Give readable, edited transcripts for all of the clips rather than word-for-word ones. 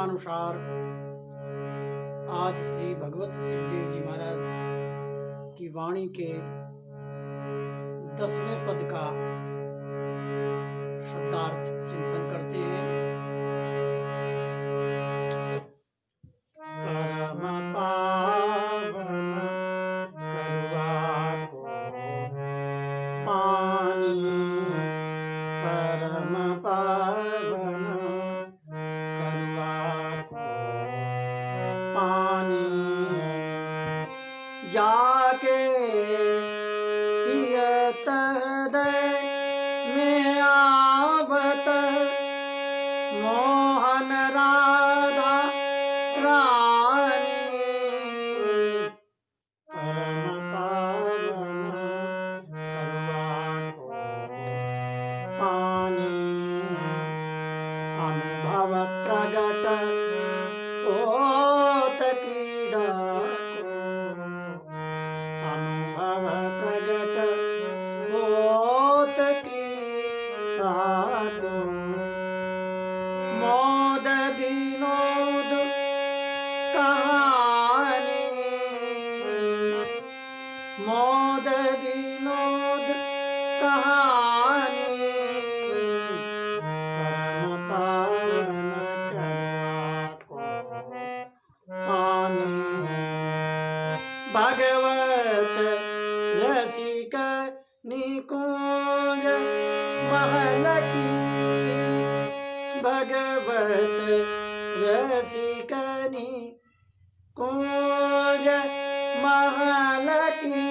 क्रमानुसार आज श्री भगवत सुखदेव जी महाराज की वाणी के 10वें पद का शब्दार्थ चिंतन करते हैं। परम पावन करुआ को पानी, परम पावन करुआ को पानी, जाके पियत हृदय में आवत मोहन राधा रानी, परम पावन करुआ को पानी, अनुभव प्रगट होत क्रीड़ा को, अनुभव प्रगट होत क्रीड़ा को, मोद विनोद कहानी, मोद विनोद कहानी, परम पावन करुआ को पानी, भगवत रसिक निकुंज महल की, भगवत रसिक निकुंज महल की,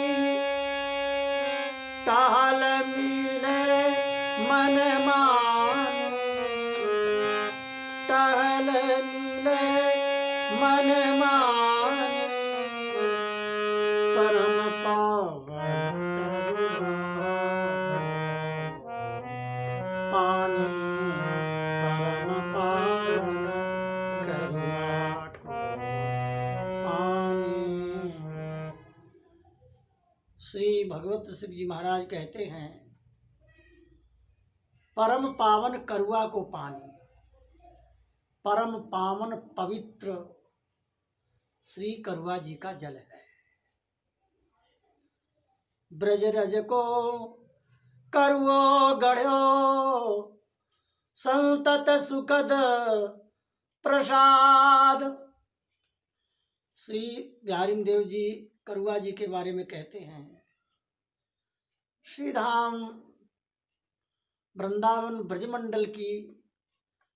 टहल मिले मन माने, टहल मिले मन माने, परम पावन करुआ पानी, परम पावन करुआ को पानी। श्री भगवत सिंह जी महाराज कहते हैं, परम पावन करुआ को पानी, परम पावन पवित्र श्री करुआ जी का जल है। ब्रज रज को करुओ गढ़ो, संतत सुखद प्रसाद। श्री बिहारी देव जी करुआ जी के बारे में कहते हैं, श्री धाम वृंदावन ब्रजमंडल की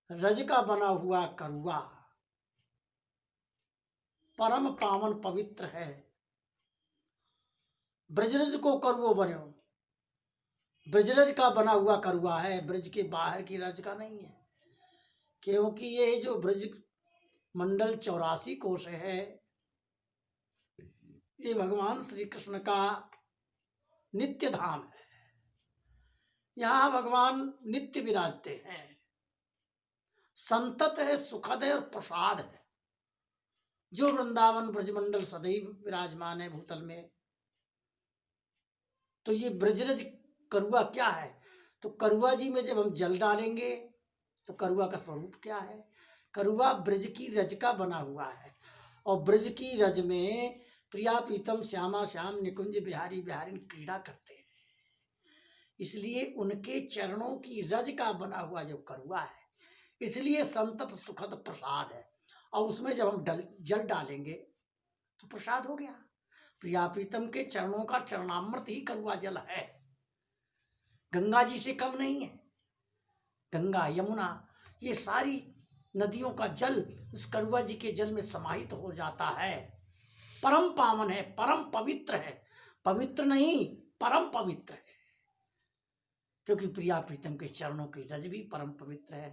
रज का बना हुआ करुआ परम पावन पवित्र है। ब्रजरज को करुओ बनो, ब्रजरज का बना हुआ करुआ है, ब्रज के बाहर की रज का नहीं है। क्योंकि ये जो ब्रज मंडल 84 कोश है, ये भगवान श्री कृष्ण का नित्य धाम है। यहाँ भगवान नित्य विराजते हैं, संतत है, सुखद है और प्रसाद है। जो वृंदावन ब्रजमंडल सदैव विराजमान है भूतल में। तो ये ब्रजरज करुआ क्या है? तो करुआ जी में जब हम जल डालेंगे तो करुआ का स्वरूप क्या है? करुआ ब्रज की रज का बना हुआ है, और ब्रज की रज में प्रिया प्रीतम श्यामा श्याम निकुंज बिहारी बिहारिन क्रीड़ा करते हैं। इसलिए उनके चरणों की रज का बना हुआ जो करुआ है, इसलिए संतत सुखद प्रसाद है। और उसमें जब हम जल डालेंगे तो प्रसाद हो गया। प्रिया प्रीतम के चरणों का चरणामृत ही करुआ जल है, गंगा जी से कम नहीं है। गंगा यमुना ये सारी नदियों का जल उस करुआ जी के जल में समाहित हो जाता है। परम पावन है, परम पवित्र है, पवित्र नहीं परम पवित्र है। क्योंकि प्रिया प्रीतम के चरणों की रज भी परम पवित्र है।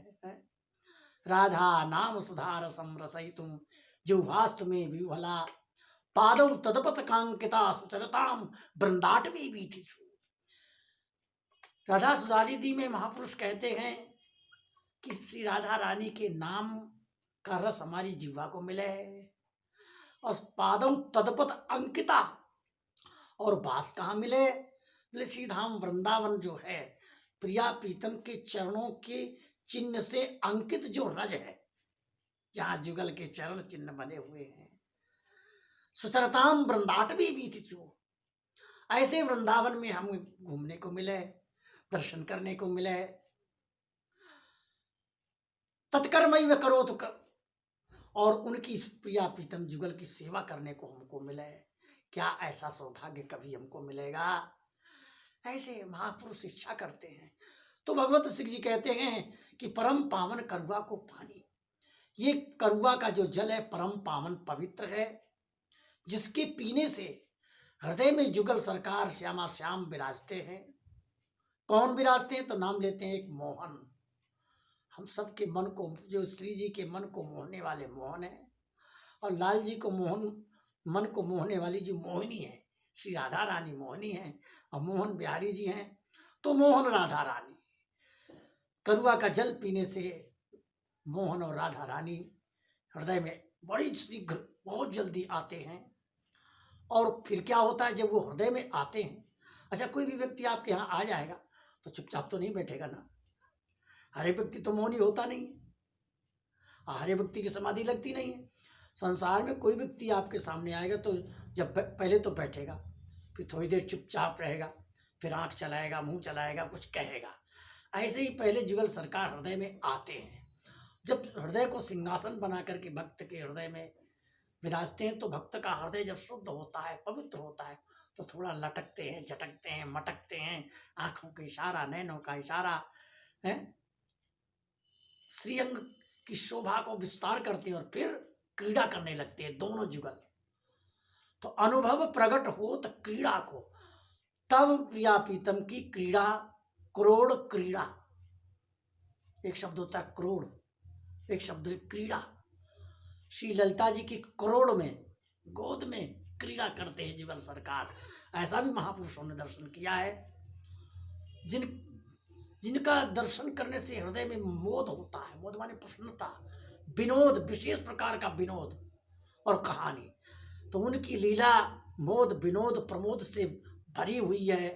राधा नाम सुधा रसम रसयितुम जिह्वास्तु में विह्वला, पादौ तदपत कांकिता सुचरताम वृंदाटवी वीथिषु। राधा सुधारिधि में महापुरुष कहते हैं कि श्री राधा रानी के नाम का रस हमारी जिह्वा को मिले, और पादौ तदपत अंकिता, और बास कहाँ मिले? बोले श्री धाम वृंदावन जो है, प्रिया प्रीतम के चरणों के चिन्ह से अंकित जो रज है, जहां जुगल के चरण चिन्ह बने हुए हैं। सुचरताम वृंदाटवी वीथिषु, ऐसे वृंदावन में हम घूमने को मिले, दर्शन करने को मिले। तत्कर्मैव करोतु कर, और उनकी प्रिया प्रीतम जुगल की सेवा करने को हमको मिले। क्या ऐसा सौभाग्य कभी हमको मिलेगा? ऐसे महापुरुष इच्छा करते हैं। तो भगवत सिंह जी कहते हैं कि परम पावन करुआ को पानी, ये करुआ का जो जल है परम पावन पवित्र है, जिसके पीने से हृदय में जुगल सरकार श्यामा श्याम विराजते हैं। कौन विराजते हैं? तो नाम लेते हैं एक मोहन। हम सबके मन को, जो श्री जी के मन को मोहने वाले मोहन है, और लाल जी को मन को मोहने वाली जो मोहिनी है, श्री राधा रानी मोहिनी है, और मोहन बिहारी जी हैं तो मोहन राधा रानी। करुआ का जल पीने से मोहन और राधा रानी हृदय में बड़ी शीघ्र, बहुत जल्दी आते हैं। और फिर क्या होता है जब वो हृदय में आते हैं? अच्छा, कोई भी व्यक्ति आपके यहाँ आ जाएगा तो चुपचाप तो नहीं बैठेगा ना। हर एक व्यक्ति तो मौनी होता नहीं है, हर एक व्यक्ति की समाधि लगती नहीं है। संसार में कोई व्यक्ति आपके सामने आएगा तो जब पहले तो बैठेगा, फिर थोड़ी देर चुपचाप रहेगा, फिर आंख चलाएगा, मुंह चलाएगा, कुछ कहेगा। ऐसे ही पहले जुगल सरकार हृदय में आते हैं। जब हृदय को सिंहासन बना करके भक्त के हृदय में विराजते हैं तो भक्त का हृदय जब शुद्ध होता है, पवित्र होता है, तो थोड़ा लटकते हैं, झटकते हैं, मटकते हैं, आंखों का इशारा, नैनों का इशारा है, श्रीअंग की शोभा को विस्तार करते हैं और फिर क्रीड़ा करने लगते हैं दोनों जुगल। तो अनुभव प्रकट हो तो क्रीड़ा को, तब प्रिया प्रीतम की क्रीड़ा, क्रोड़ क्रीड़ा, एक शब्द होता है क्रोड़, एक शब्द है क्रीड़ा। श्री ललिता जी की करोड़ में, गोद में क्रीड़ा करते हैं जुगल सरकार। ऐसा भी महापुरुषों ने दर्शन किया है, जिनका दर्शन करने से हृदय में मोद होता है। मोद माने प्रसन्नता, विनोद, विशेष प्रकार का विनोद और कहानी। तो उनकी लीला मोद, विनोद, प्रमोद से भरी हुई है,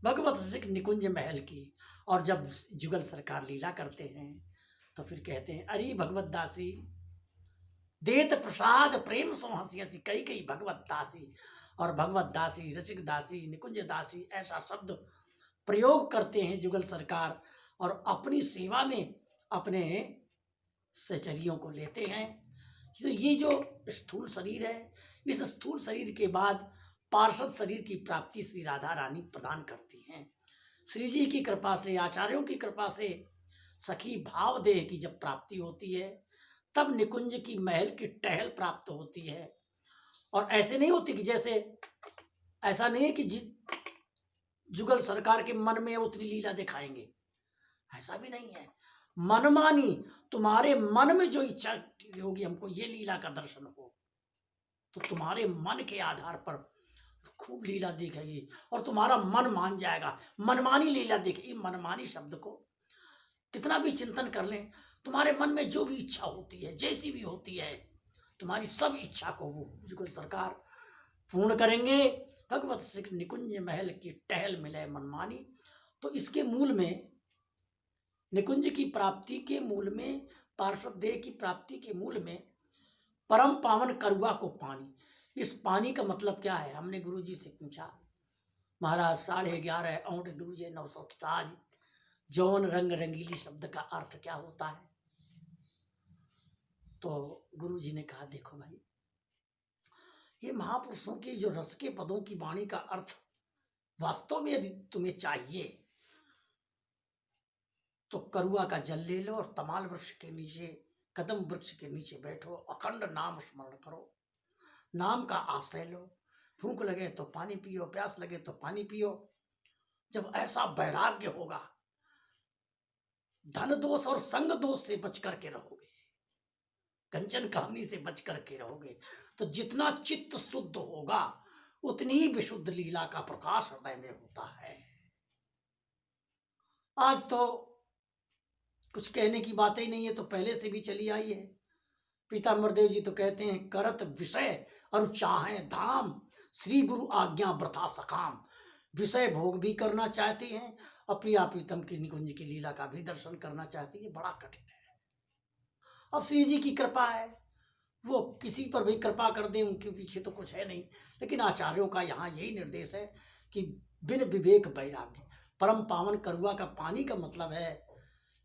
भगवत सिंह निकुंज महल की। और जब जुगल सरकार लीला करते हैं तो फिर कहते हैं, अरे भगवत दासी देत प्रसाद प्रेम सो हंसी हंसी, कई कई भगवत दासी। और भगवत दासी, रसिक दासी, निकुंज दासी, ऐसा शब्द प्रयोग करते हैं जुगल सरकार, और अपनी सेवा में अपने सहचरियों को लेते हैं। तो ये जो स्थूल शरीर है, इस स्थूल शरीर के बाद पार्षद शरीर की प्राप्ति श्री राधा रानी प्रदान करती हैं। श्री जी की कृपा से, आचार्यों की कृपा से सखी भाव देह की जब प्राप्ति होती है, तब निकुंज की महल की टहल प्राप्त होती है। और ऐसे नहीं होती कि जैसे, ऐसा नहीं है कि जुगल सरकार के मन में उतनी लीला दिखाएंगे, ऐसा भी नहीं है। मनमानी, तुम्हारे मन में जो इच्छा होगी हमको ये लीला का दर्शन हो, तो तुम्हारे मन के आधार पर खूब लीला दिखेगी और तुम्हारा मन मान जाएगा। मनमानी लीला दिखेगी। मनमानी शब्द को कितना भी चिंतन कर लें, तुम्हारे मन में जो भी इच्छा होती है, जैसी भी होती है, तुम्हारी सब इच्छा को वो जुगल सरकार पूर्ण करेंगे। भगवत सिंह निकुंज महल की टहल मिले मनमानी। तो इसके मूल में, निकुंज की प्राप्ति के मूल में, पार्षद देह की प्राप्ति के मूल में परम पावन करुआ को पानी। इस पानी का मतलब क्या है? हमने गुरु जी से पूछा, महाराज 11.5 औंठ दूजे 900 साज, जौन रंग रंगीली शब्द का अर्थ क्या होता है? तो गुरु जी ने कहा, देखो भाई, ये महापुरुषों के जो रस के पदों की वाणी का अर्थ वास्तव में यदि तुम्हें चाहिए तो करुआ का जल ले लो और तमाल वृक्ष के नीचे, कदम वृक्ष के नीचे बैठो, अखंड नाम स्मरण करो, नाम का आश्रय लो, भूख लगे तो पानी पियो, प्यास लगे तो पानी पियो। जब ऐसा वैराग्य होगा, धन दोष और संग दोष से बच करके रहोगे, कंचन कहानी से बच करके रहोगे, तो जितना चित्त शुद्ध होगा उतनी ही विशुद्ध लीला का प्रकाश हृदय में होता है। आज तो कुछ कहने की बात ही नहीं है, तो पहले से भी चली आई है। पीताम्बर देव जी तो कहते हैं, करत विषय और चाहे धाम, श्री गुरु आज्ञा व्रथा सकाम। विषय भोग भी करना चाहती हैं और प्रिया प्रीतम की निकुंज की लीला का भी दर्शन करना चाहती है, बड़ा कठिन है। अब श्री जी की कृपा है, वो किसी पर भी कृपा कर दें, उनके पीछे तो कुछ है नहीं। लेकिन आचार्यों का यहाँ यही निर्देश है कि बिन विवेक वैराग्य, परम पावन करुआ का पानी का मतलब है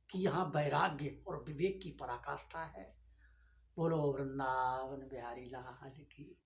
कि यहाँ वैराग्य और विवेक की पराकाष्ठा है। बोलो वृंदावन बिहारी लाल की।